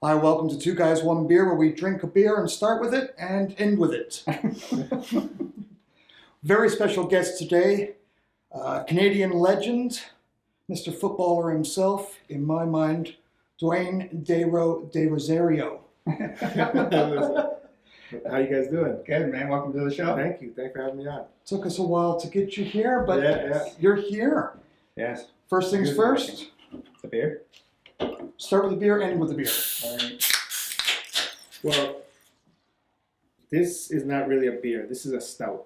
Hi, welcome to Two Guys, One Beer, where we drink a beer and start with it and end with it. Very special guest today, Canadian legend, Mr. Footballer himself, in my mind, Dwayne De Rosario. How you guys doing? Good, man. Welcome to the show. Thank you. Thanks for having me on. Took us a while to get you here, but Yeah. you're here. Yes. First things Good first, It's a beer. start with the beer, end with the beer. All right. Well, this is not really a beer. This is a stout.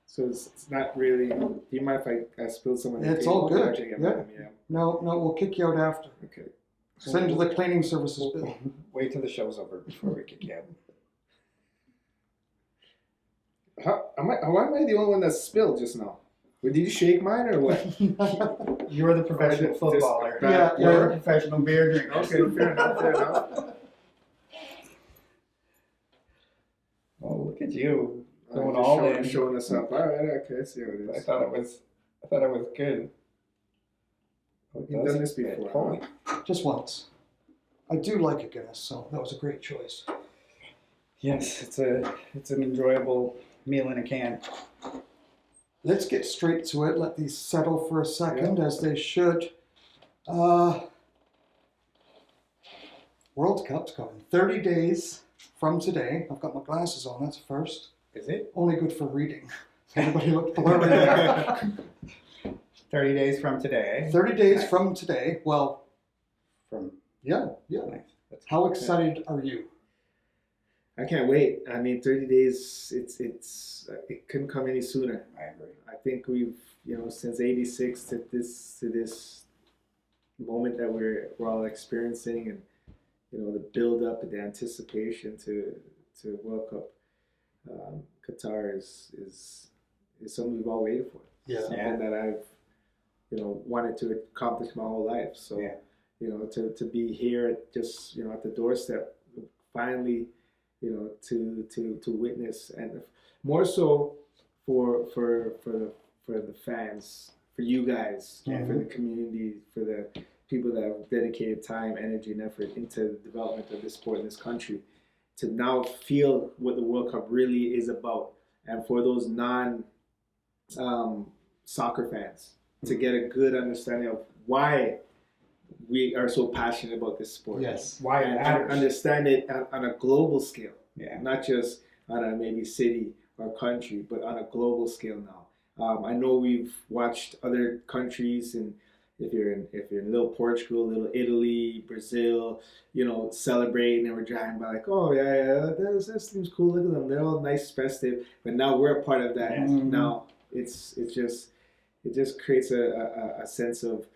So it's not really. Do you mind if I spill some of the It's all good. Actually, Yeah. No, we'll kick you out after. Okay. Send you the cleaning services bill. Wait till the show's over before we kick you out. Why am I the only one that spilled just now? Did you shake mine or what? You're the professional Just- footballer. Yeah, You're the professional beer drinker. Okay, fair enough. Fair enough. Oh, look at you. Going Just all in. showing us up. All right. Okay. I see how it I is. thought it was good. Oh, it You've does done this fit. before, Holy. Just once. I do like a Guinness, so that was a great choice. Yes, it's an enjoyable meal in a can. Let's get straight to it. Let these settle for a second, as they should. World Cup's coming. 30 days from today. I've got my glasses on, that's a first. Is it? Only good for reading. Everybody looked blurry there. 30 days from today. 30 days from today. Well, From yeah. nice. That's How good. excited are you? I can't wait. I mean, 30 days. It couldn't come any sooner. I agree. I think we've, since '86 to this moment that we're all experiencing, and the build up and the anticipation to World Cup. Qatar is something we've all waited for. Yeah. Something that I've wanted to accomplish my whole life. So Yeah. to be here just at the doorstep, finally, to witness, and more so for the fans, for you guys, Mhm. for the community, for the people that have dedicated time, energy, and effort into the development of this sport in this country, to now feel what the World Cup really is about, and for those non-soccer fans to get a good understanding of why we are so passionate about this sport. Yes. Why it And matters. understand it on a global scale, Yeah. not just on a maybe city or country, but on a global scale now. I know we've watched other countries, and if you're in little Portugal, little Italy, Brazil, celebrating, and we're driving by like, oh yeah, that seems cool. Look at them, they're all nice, festive. But now we're a part of that. Yes. Mhm. Now it just creates a sense of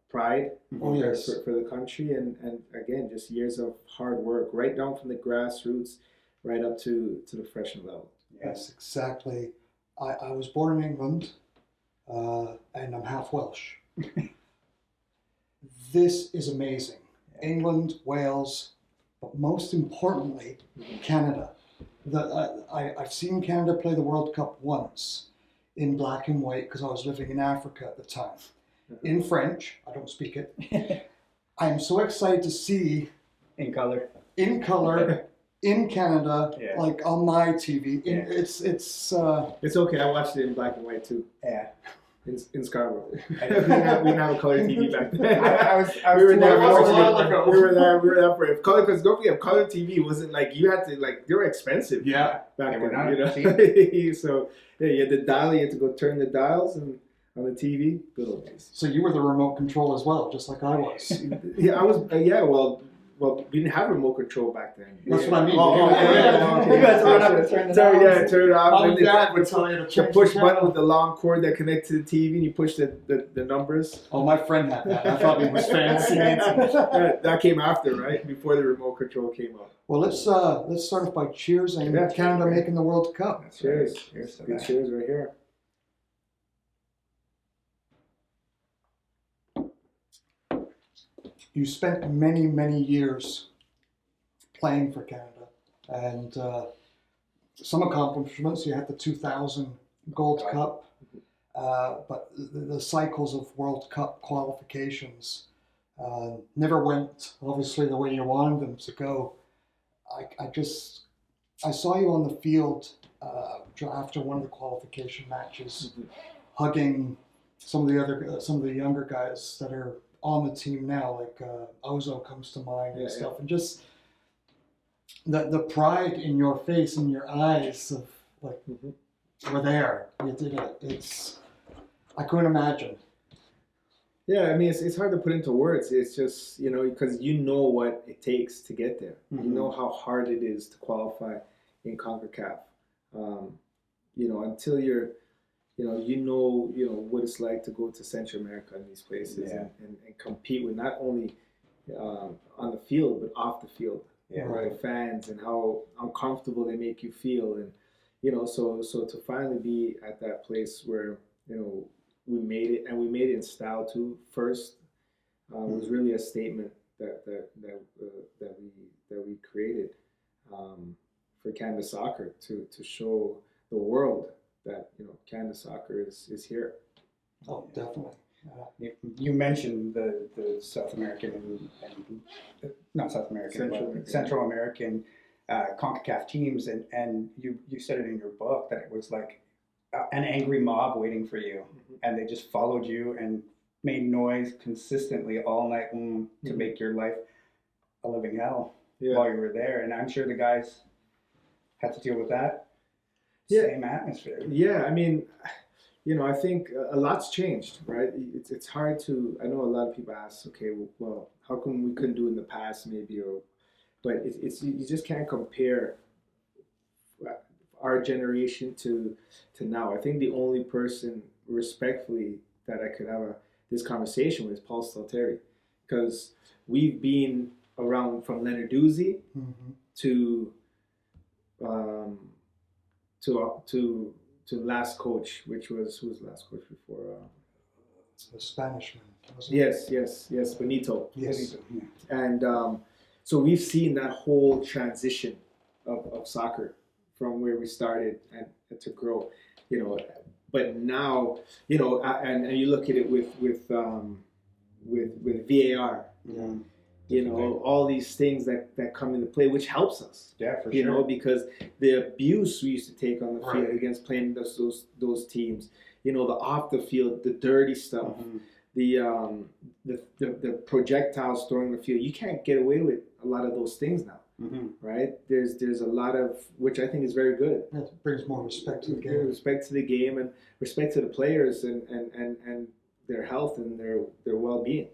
pride Oh, yes. for the country, and again, just years of hard work, right down from the grassroots right up to the professional level. Yes, exactly. I was born in England, and I'm half Welsh. This is amazing. England, Wales, but most importantly, Canada. I've seen Canada play the World Cup once in black and white because I was living in Africa at the time. In French, I don't speak it. I'm so excited to see In color. in color in Canada, Yeah. like on my TV. Yeah. It's It's okay. I watched it in black and white too, Yeah. in Scarborough. we didn't have a color TV back then. I was we were too there. That was a while watching it. ago. We were there for it. Color, because don't forget, color TV wasn't like you had to they were expensive. Yeah. Back They were then, not So yeah, you had the dial. You had to go turn the dials and on the TV. Good old days. So you were the remote control as well, just like I was. Yeah, I was. Well, we didn't have remote control back then. That's what I mean. Oh, yeah. You guys run up and turn the dials. Turn it off. Mom And and they Dad put would tell you to the change push the button channel. with the long cord that connects to the TV, and you push the numbers. Oh, my friend had that. I thought it was fancy. That came after, right? Before the remote control came up. Well, let's start off by cheersing Yeah. Canada making the World Cup. That's Cheers. right. Cheers to Good that. cheers right here. You spent many, many years playing for Canada, and some accomplishments. You had the 2000 Gold Cup. but the cycles of World Cup qualifications never went obviously the way you wanted them to go. I saw you on the field after one of the qualification matches, hugging some of the younger guys that are on the team now, like Ozo comes to mind and stuff, and just the pride in your face and your eyes of like we're there, you did it. I couldn't imagine. Yeah, I mean, it's hard to put into words. It's just, because you know what it takes to get there. You know how hard it is to qualify in CONCACAF. Until you're, what it's like to go to Central America and these places and compete with not only on the field, but off the field. With the fans and how uncomfortable they make you feel. And, so to finally be at that place where, we made it, and we made it in style too. First, was really a statement that we created for Canada Soccer to show the world that Canada Soccer is here. Oh, definitely. You mentioned the South American and not South American, Central American CONCACAF teams, and you said it in your book that it was like an angry mob waiting for you, and they just followed you and made noise consistently all night long to make your life a living hell while you were there. And I'm sure the guys had to deal with that same atmosphere. Yeah, I mean, I think a lot's changed, right? It's hard to. I know a lot of people ask, okay, well, how come we couldn't do it in the past, maybe, but it's you just can't compare our generation to now. I think the only person respectfully that I could have this conversation with is Paul Stalteri, because we've been around from Leonard Doozy to last coach, which was who was the last coach before? The Spanish man. Yes, Benito. Yes. And so we've seen that whole transition of soccer from where we started and to grow, But now, and you look at it with VAR, all these things that come into play, which helps us. Yeah, for sure. Because the abuse we used to take on the field against playing those teams, the off the field, the dirty stuff, the projectiles thrown in the field. You can't get away with a lot of those things now. Right? There's a lot of, which I think is very good. It brings more respect to the game. Respect to the game and respect to the players and their health and their well-being,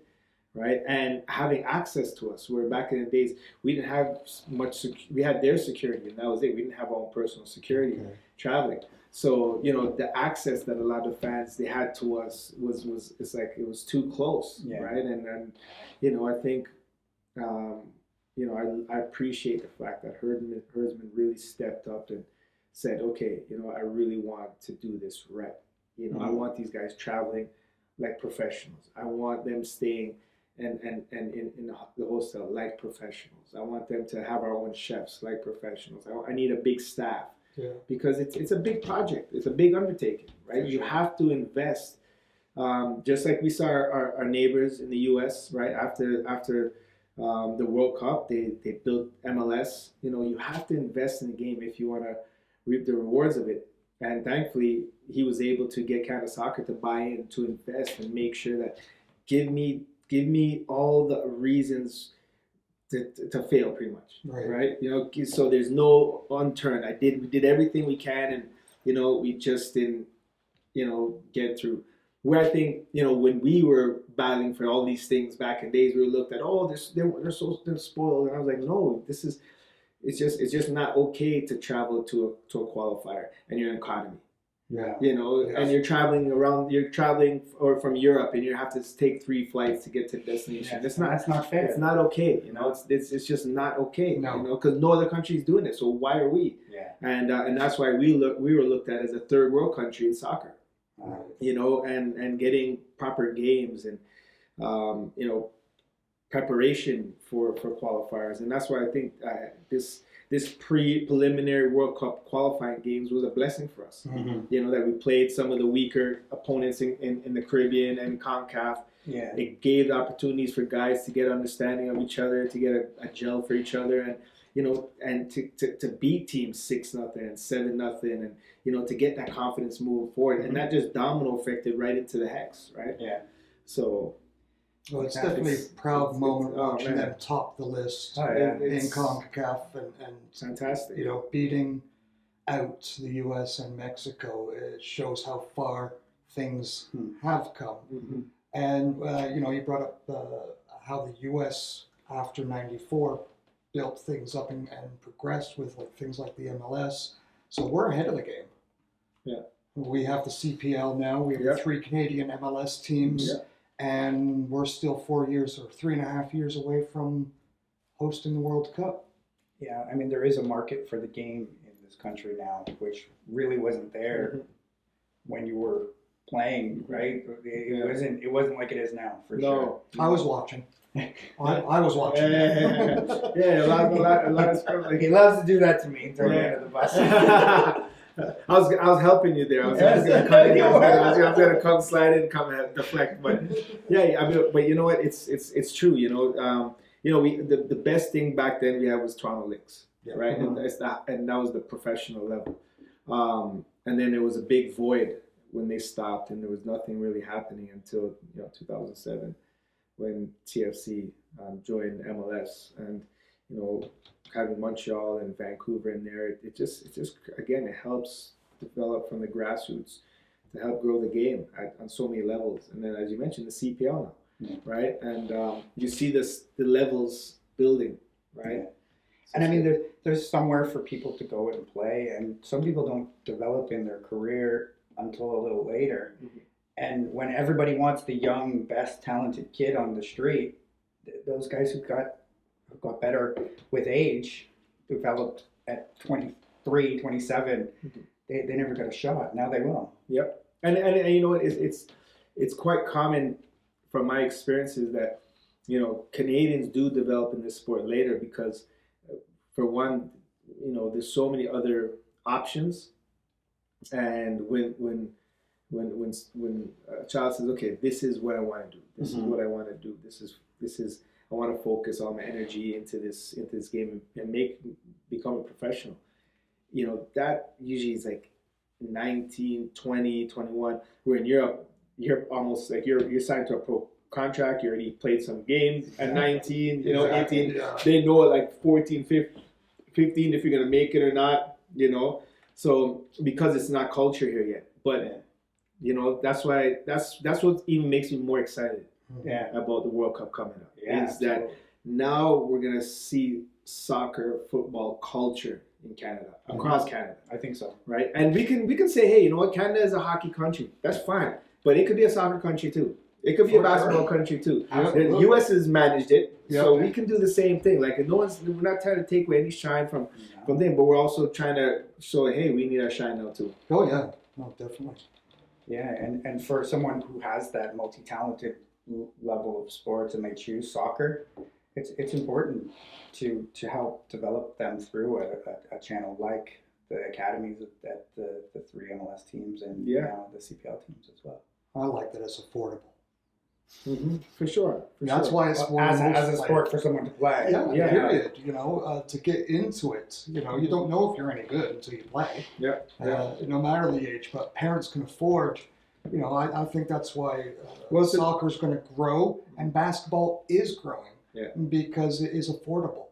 right? And having access to us, where back in the days we didn't have much. We had their security, and that was it. We didn't have our own personal security traveling. So the access that a lot of fans they had to us was it's like it was too close, right? And I think. I appreciate the fact that Herdsman really stepped up and said, okay, I really want to do this right. I want these guys traveling like professionals. I want them staying and in the hostel like professionals. I want them to have our own chefs like professionals. I need a big staff because it's a big project. It's a big undertaking, right? You have to invest. Just like we saw our neighbors in the U.S., right? After the World Cup, they built MLS. You have to invest in the game if you want to reap the rewards of it. And thankfully, he was able to get Canada Soccer to buy in, to invest, and make sure that give me all the reasons to fail, pretty much. Right? So there's no unturned. We did everything we can, and we just didn't get through. Where I think, when we were battling for all these things back in days, we were looked at, they're spoiled. And I was like, no, it's just not okay to travel to a qualifier and you're in economy. Yeah. And you're traveling or from Europe and you have to take 3 flights to get to the destination. That's not fair. It's not okay. It's just not okay. Because no other country is doing it. So why are we? Yeah. And that's why we were looked at as a third world country in soccer. And getting proper games and preparation for qualifiers, and that's why I think this this preliminary World Cup qualifying games was a blessing for us. Mm-hmm. That we played some of the weaker opponents in the Caribbean and CONCACAF. Yeah. It gave opportunities for guys to get understanding of each other, to get a gel for each other, and and to beat teams 6-0 and 7-0, and to get that confidence moving forward, and that just domino affected right into the Hex, right? Yeah. So. Well, it's definitely a proud moment watching them top the list in CONCACAF and fantastic. Beating out the U.S. and Mexico. It shows how far things have come. Mm-hmm. And you brought up how the U.S. after '94 built things up and progressed with things like the MLS. So we're ahead of the game. Yeah. We have the CPL now. We have the 3 Canadian MLS teams. Yeah. And we're still 4 years or 3.5 years away from hosting the World Cup. Yeah, I mean, there is a market for the game in this country now, which really wasn't there when you were playing, right? It wasn't like it is now, for sure. I was watching. I was watching. A lot of he loves to do that to me, throw me under the bus. I was helping you there. I was gonna come slide in, come and deflect, but but you know what? It's true. The best thing back then we had was Toronto Lynx, right? And that was the professional level. And then there was a big void when they stopped, and there was nothing really happening until 2007, when TFC joined MLS, and having Montreal and Vancouver in there, it just again, it helps develop from the grassroots to help grow the game on so many levels. And then, as you mentioned, the CPL now, right? And you see the levels building, right? Yeah. And I mean, there's somewhere for people to go and play, and some people don't develop in their career until a little later. Mm-hmm. And when everybody wants the young, best, talented kid on the street, those guys who got better with age, developed at 23, 27, they never got a shot. Now they will. Yep. And it's quite common from my experiences that Canadians do develop in this sport later, because for one, there's so many other options, and when a child says, okay, this is what I want to do, this is what I want to do, this is I want to focus all my energy into this game and become a professional. That usually is like 19, 20, 21. Where in Europe, you're almost like you're signed to a pro contract. You already played some games at 19, 18. Yeah. They know at like 14, 15 if you're gonna make it or not. So because it's not culture here yet, but that's why that's what even makes me more excited. About the World Cup coming up, is that now we're going to see soccer, football culture in Canada, across Canada. I think so. Right? And we can say, hey, Canada is a hockey country. That's fine. But it could be a soccer country too. It could be a basketball country too. Absolutely. The U.S. has managed it, so we can do the same thing. Like, we're not trying to take away any shine from them, but we're also trying to show, hey, we need our shine now too. Oh, yeah. No, definitely. Yeah, and for someone who has that multi-talented level of sports and they choose soccer, it's important to help develop them through a channel like the academies at the 3 MLS teams and now the CPL teams as well. I like that it's affordable. For sure. That's why it's one as a sport for someone to play. Yeah. Period. To get into it, you don't know if you're any good until you play. No matter the age, but parents can afford. I think that's why soccer is going to grow, and basketball is growing because it is affordable.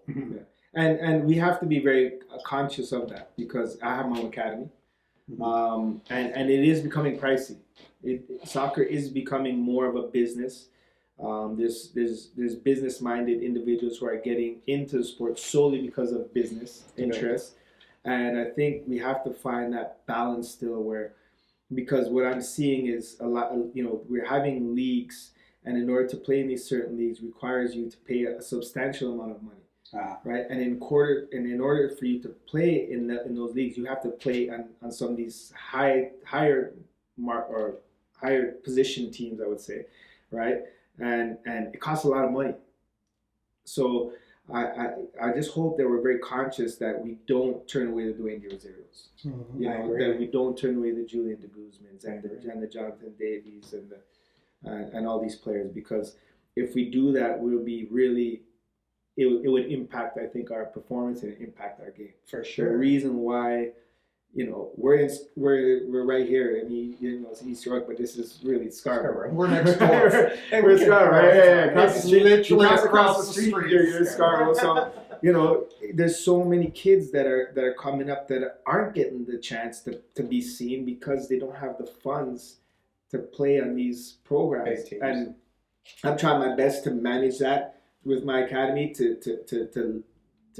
And we have to be very conscious of that, because I have my own academy, and it is becoming pricey. Soccer is becoming more of a business. There's business-minded individuals who are getting into the sport solely because of business interest, and I think we have to find that balance still because what I'm seeing is a lot. We're having leagues, and in order to play in these certain leagues requires you to pay a substantial amount of money, right? And in order for you to play in those leagues, you have to play on some of these higher position teams, I would say, right? And it costs a lot of money. So I just hope that we're very conscious that we don't turn away the Dwayne De Rosarios. Mhm. You I know, agree. that we don't turn away the Julian De Guzmans I and agree. the Jonathan Davies and all these players, because if we do that, we'll be really, it would impact, I think, our performance and impact our game. For The sure. reason why, you know, we're right here, and you know, it's East York, but this is really Scarborough. We're next door. We're Scarborough, right? Yeah, across the It's street. literally You pass across the street. You're Scarborough. So, you know, there's so many kids that are coming up that aren't getting the chance to be seen because they don't have the funds to play on these programs. Big teams. And I'm trying my best to manage that with my academy.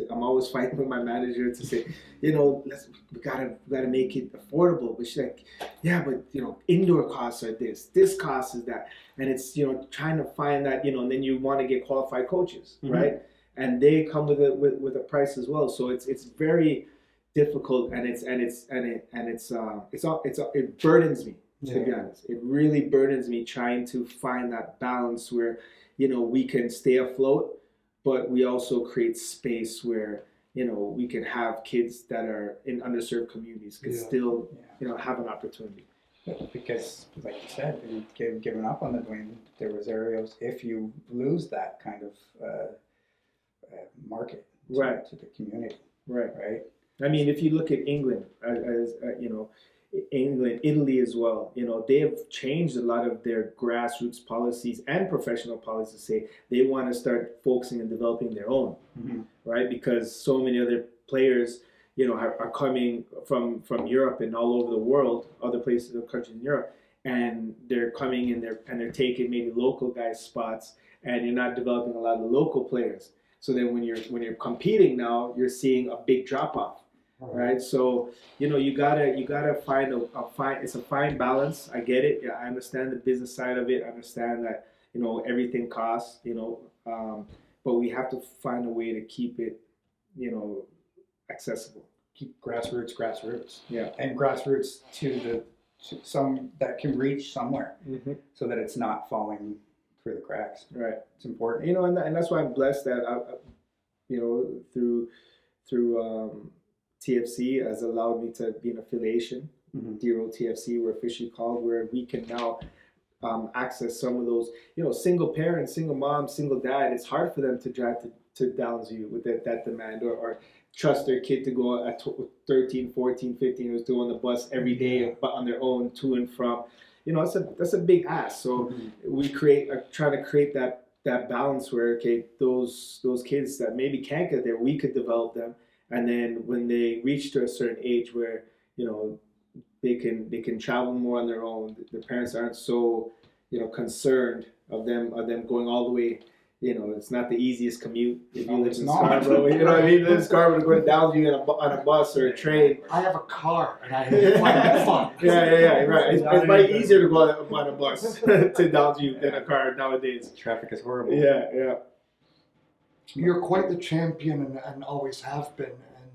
I'm always fighting with my manager to say, you know, we gotta make it affordable. But she's like, yeah, but you know, indoor costs are this cost is that, and it's, you know, trying to find that, you know, and then you want to get qualified coaches, Mhm. right? And they come with a price as well. So it's very difficult, and it burdens me, to be honest. It really burdens me trying to find that balance where, you know, we can stay afloat, but we also create space where, you know, we can have kids that are in underserved communities can still, you know, have an opportunity. Because, like you said, you've given up on the Dwayne De Rosarios if you lose that kind of market Right. to the community, Right. right? I mean, if you look at England, as you know, England, Italy as well, you know, they have changed a lot of their grassroots policies and professional policies to say they want to start focusing on developing their own, Mhm. right? Because so many other players, you know, are coming from Europe and all over the world, other places, other countries in Europe, and they're coming and they're taking maybe local guys' spots, and you're not developing a lot of the local players. So then when you're competing now, you're seeing a big drop off. Right, so you know you gotta find it's a fine balance. I get it. Yeah, I understand the business side of it. I understand that, you know, everything costs. You know, but we have to find a way to keep it, you know, accessible. Keep grassroots. Yeah. And grassroots to some that can reach somewhere, Mm-hmm. so that it's not falling through the cracks. Right. It's important. You know, and that's why I'm blessed that you know, through TFC has allowed me to be an affiliation. Mhm. DeRo TFC, we're officially called, where we can now access some of those, you know, single parents, single mom, single dad. It's hard for them to drive to Downsview with that demand, or trust their kid to go at 13, 14, 15 years to on the bus every day, but on their own to and from. You know, that's a big ask. So we try to create that balance where, okay, those kids that maybe can't get there, we could develop them. And then when they reach to a certain age where, you know, they can travel more on their own, the parents aren't so, you know, concerned of them going all the way. You know, it's not the easiest commute if you live in Scarborough. You know what I mean? You live in Scarborough to go to Downsview on a bus or a train. I have a car and I find it fun. Yeah, right. It's way easier to go on a bus to Downsview than a car nowadays. Traffic is horrible. Yeah. You're quite the champion and always have been, and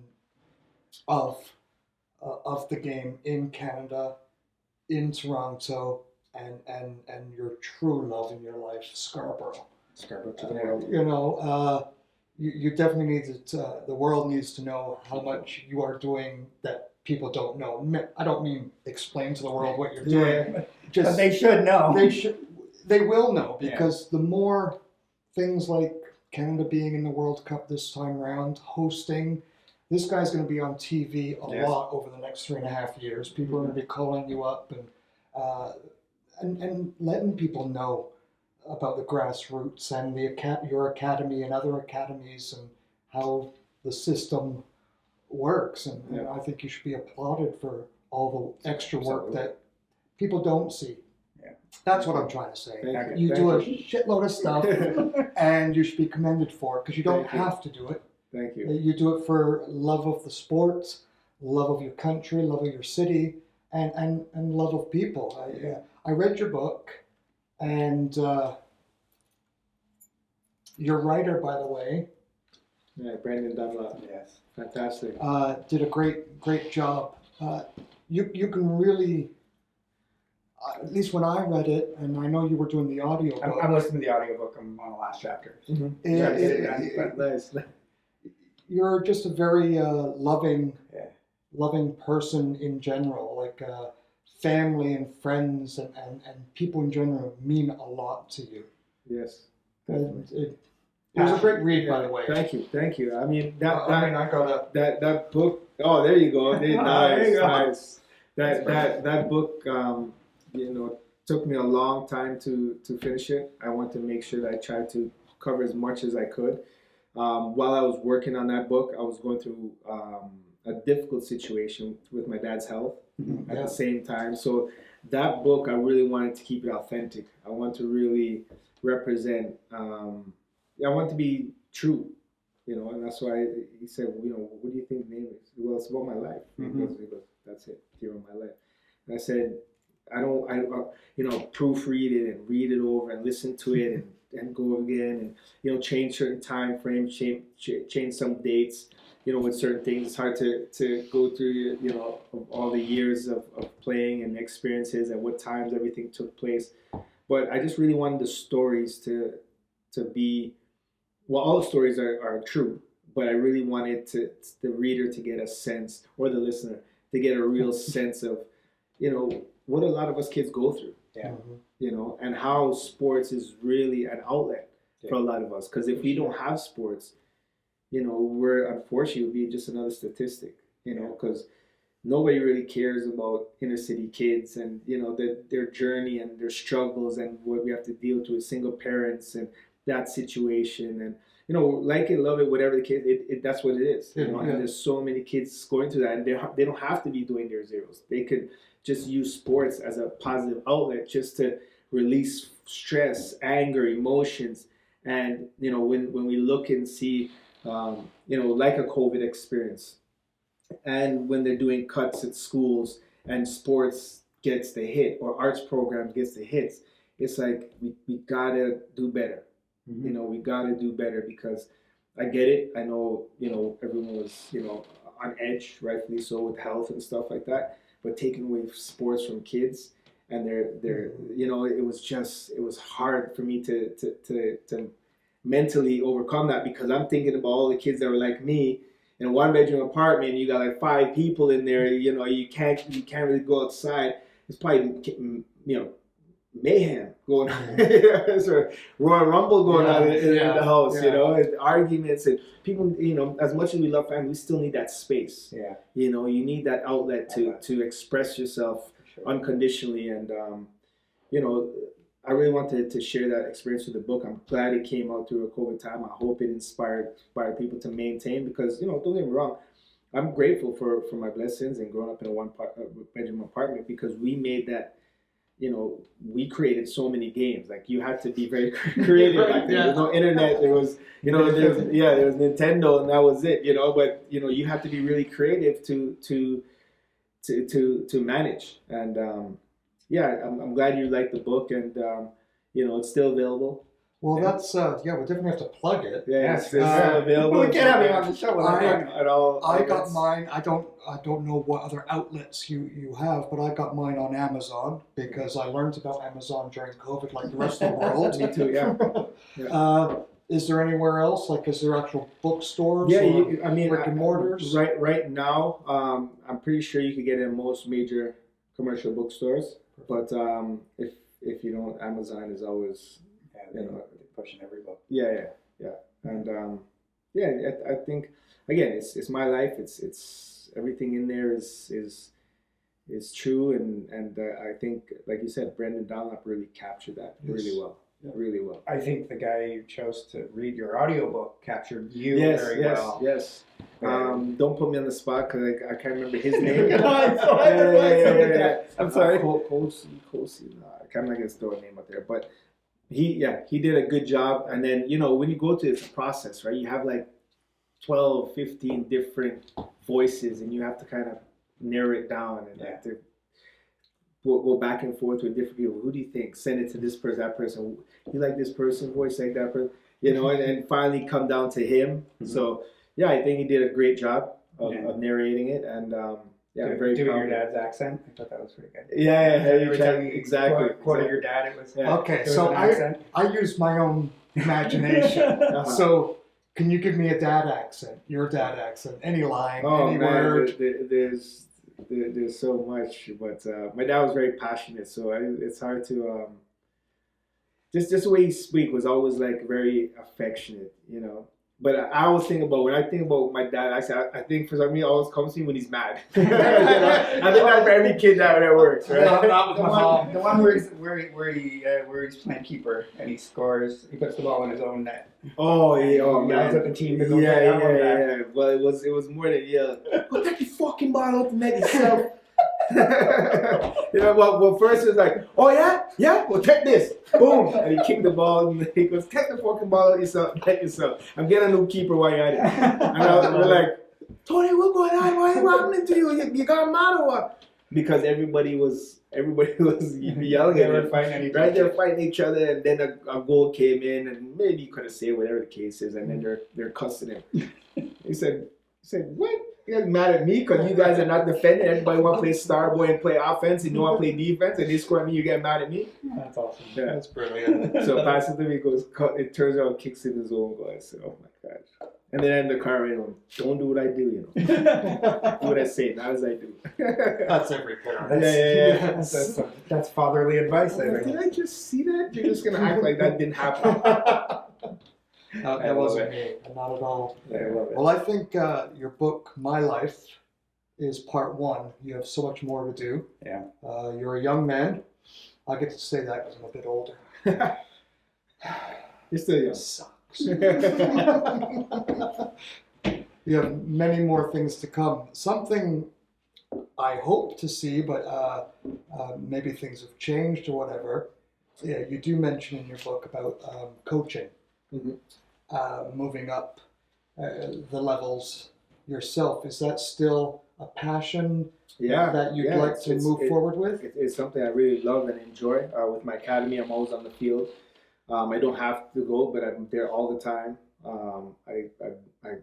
of the game in Canada, in Toronto, and your true love in your life, Scarborough. Scarborough to the world. You know, you definitely need to. The world needs to know how much you are doing that people don't know. I don't mean explain to the world what you're doing. But Just they should know. They will know, because the more things like Canada being in the World Cup this time around, hosting. This guy's going to be on TV a lot over the next 3.5 years. People are going to be calling you up and letting people know about the grassroots and your academy and other academies and how the system works. And I think you should be applauded for all the extra work that people don't see. Yeah. That's what I'm trying to say. Thank You do a shitload of stuff, and you should be commended for it, because you don't have to do it. Thank you. You do it for love of the sport, love of your country, love of your city, and love of people. I read your book, and your writer, by the way, Brandon Dunlop. Yes. Fantastic. did a great job. You can really, at least when I read it, and I know you were doing the audio book. I'm listening to the audiobook. I'm on the last chapter. Nice. You're just a very loving Yeah. loving person in general. Like family and friends and people in general mean a lot to you. Yes. And it was a great read, by the way. Thank you. I mean I got that book. Oh, there you go. Nice. That book, took me a long time to finish it. I want to make sure that I tried to cover as much as I could. While I was working on that book, I was going through a difficult situation with my dad's health at the same time. So that book, I really wanted to keep it authentic. I want to really represent. I want to be true, and that's why he said, what do you think the name is? Well, it's about my life. He goes, that's it, DeRo, my life. And I said, I proofread it and read it over and listen to it and go again and change certain time frames, change some dates, with certain things. It's hard to go through all the years of playing and experiences and what times everything took place. But I just really wanted the stories to be, well, all the stories are true, but I really wanted the reader to get a sense, or the listener to get a real sense of what a lot of us kids go through. Yeah. And how sports is really an outlet for a lot of us. Because if we don't have sports, we're unfortunately would be just another statistic. Because nobody really cares about inner city kids and their journey and their struggles and what we have to deal with single parents and that situation and like it, love it, whatever the case, that's what it is. And there's so many kids going through that, and they don't have to be doing their zeros. They could just use sports as a positive outlet just to release stress, anger, emotions. And when we look and see like a COVID experience, and when they're doing cuts at schools and sports gets the hit or arts program gets the hits, it's like we gotta do better. We gotta do better, because I get it. I know everyone was on edge, rightfully so, with health and stuff like that. But taking away sports from kids, and they're it was hard for me to mentally overcome that, because I'm thinking about all the kids that were like me in a 1-bedroom apartment. You got like 5 people in there. You can't really go outside. It's probably mayhem going on, sort of Royal Rumble going on in the house, and arguments, and people, as much as we love family, we still need that space. Yeah. You need that outlet to express yourself unconditionally, and I really wanted to share that experience with the book. I'm glad it came out through a COVID time. I hope it inspired people to maintain, because don't get me wrong, I'm grateful for my blessings and growing up in a 1-bedroom apartment, because we made that. We created so many games. Like, you had to be very creative back then. There was no internet. There was, there was Nintendo, and that was it. But you had to be really creative to manage. And I'm glad you liked the book, and it's still available. Well, that's we definitely have to plug it. Yes, it's still available. We can't have you on the show without at all. I got mine. I don't know what other outlets you have, but I got mine on Amazon, because I learned about Amazon during COVID, like the rest of the world. Me too. Yeah. Is there anywhere else? Like, is there actual bookstores? Yeah, or brick and mortars. Right now, I'm pretty sure you could get it in most major commercial bookstores. But if you don't, Amazon is always pushing every book. Yeah. And I think, again, it's my life. It's everything in there is true, and I think, like you said, Brendan Dunlap really captured that really well. Yeah. Really well. I think the guy you chose to read your audiobook captured you very well. Yes. Don't put me on the spot, because I can't remember his name. I'm sorry. Kosi. No, I can't remember his name up there, but he did a good job. And then when you go to this process, right, you have like 12, 15 different voices, and you have to kind of narrow it down, and have to go back and forth with different people. Who do you think? Send it to this person, that person. You like this person, voice like that person, and finally come down to him. So I think he did a great job of narrating it, and Yeah, I'm very doing proud your of it. dad's accent. I thought that was pretty good. Yeah, Every you time can, you exactly. quoted your dad, it was Yeah. Okay, there was so an accent. I use my own imagination. Uh-huh. So can you give me a dad accent, your dad accent, any line, Oh any man, word? there's so much, but my dad was very passionate, so it's hard to just the way he speak was always like very affectionate, you know. But I always think about when I think about my dad. I think for some reason it always comes to me when he's mad. You know? I think that's for every kid that works, right? That was The my one, mom. the one where he's playing keeper and he scores. He puts the ball in his own net. Oh yeah, oh He yells man. at the team to go Yeah, get that one back. yeah. Well, it was more than yell. Go take your fucking ball out the net yourself. You know, well, first it was like, oh yeah, well take this, boom, and he kicked the ball, and he goes, take the fucking ball out yourself, take yourself. I'm getting a new keeper while you're at it. And we're like, Tony, what's going on? What happening to you? You got mad or what? Because everybody was yelling They at were him. fighting each Right, other. they're fighting each other, and then a goal came in, and maybe you could have saved whatever the case is, and then they're cussing him. He said, what? You guys mad at me because you guys are not defending? Everybody want to play star boy and play offense, and you want to play defense, and they score at me, you get mad at me? That's awesome. Yeah. That's brilliant. So passes to me, goes, it turns around, kicks in his own goal. I said, oh my gosh. And then in the car, you know, don't do what I do, you know. Do what I say, not as I do. That's every parent. Yeah. That's fatherly advice, I Did think. I just see that? You're just going to act like that didn't happen. That wasn't me, not at all. Yeah, I love it. Well, I think your book, My Life, is part one. You have so much more to do. Yeah. You're a young man. I get to say that because I'm a bit older. You're still young. Sucks. You have many more things to come. Something I hope to see, but maybe things have changed or whatever. Yeah, you do mention in your book about coaching, moving up the levels yourself. Is that still a passion that you'd like to move forward with? It's something I really love and enjoy. With my academy, I'm always on the field. I don't have to go, but I'm there all the time. I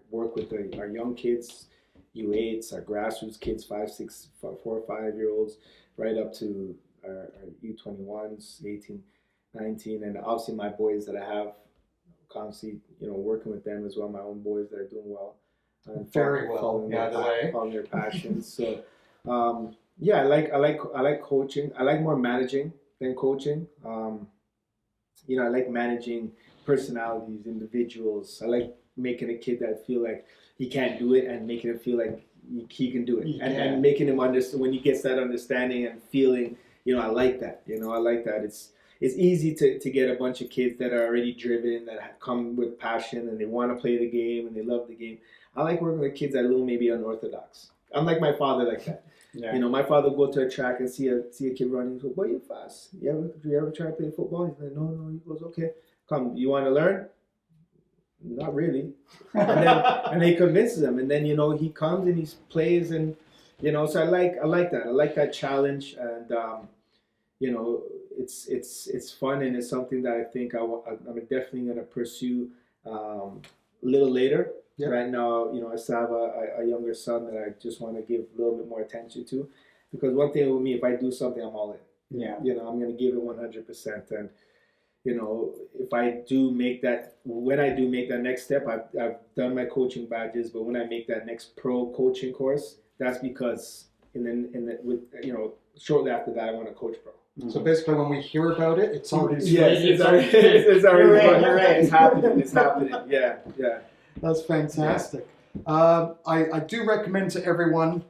work with our young kids, U8s, our grassroots kids, 4 or 5 year olds, right up to our U21s, 18, 19, and obviously my boys that I have constantly, working with them as well. My own boys that are doing well, Very well, by the way. following their passions. So, I like coaching. I like more managing than coaching. I like managing personalities, individuals. I like making a kid that feel like he can't do it and making him feel like he can do it, and making him understand when he gets that understanding and feeling. I like that. I like that. It's easy to get a bunch of kids that are already driven, that come with passion, and they want to play the game and they love the game. I like working with kids that are a little maybe unorthodox. I'm like my father like that. Yeah. My father would go to a track and see a kid running. He goes, "Boy, you're fast. Do you ever try to play football?" He's like, "No." He goes, "Okay, come. You want to learn?" Not really. And he convinces him, and then he comes and he plays, and So I like that. I like that challenge, and it's fun, and it's something that I think I'm definitely going to pursue a little later. Yep. Right now, I still have a younger son that I just want to give a little bit more attention to, because one thing with me, if I do something, I'm all in. Yeah. I'm going to give it 100%, and if I do make that, when I do make that next step, I've done my coaching badges, but when I make that next pro coaching course, that's because shortly after that, I want to coach pro. So basically, when we hear about it, it's already it's already You're right. It's happening. Yeah. That's fantastic. I do recommend to everyone,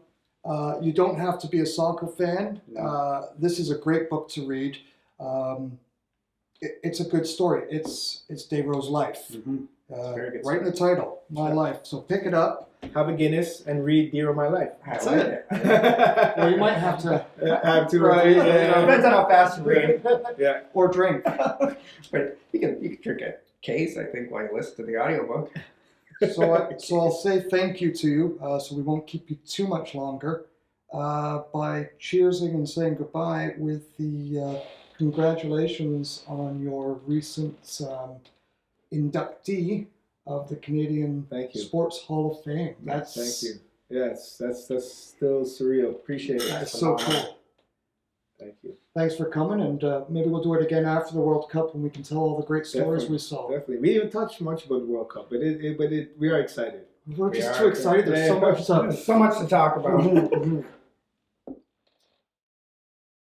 you don't have to be a soccer fan. This is a great book to read. It's a good story. It's DeRo's life. Very good Right in the title, My Life. So pick it up. Have a Guinness and read DeRo My Life. That's it. Well, you might have to have to. Right. Depends on how fast you read. Yeah. or drink. But you can drink a case, I think, while you listen to the audiobook. So I'll say thank you to you. So we won't keep you too much longer by cheersing and saying goodbye with the congratulations on your recent inductee of the Canadian Thank you. Sports Hall of Fame. Thank you. Yes, that's still surreal. Appreciate it. That's so cool. Thank you. Thanks for coming, and maybe we'll do it again after the World Cup, and we can tell all the great stories we saw. Definitely. We didn't touch much about the World Cup, but we are excited. We're just too excited. There's so much stuff. So much to talk about.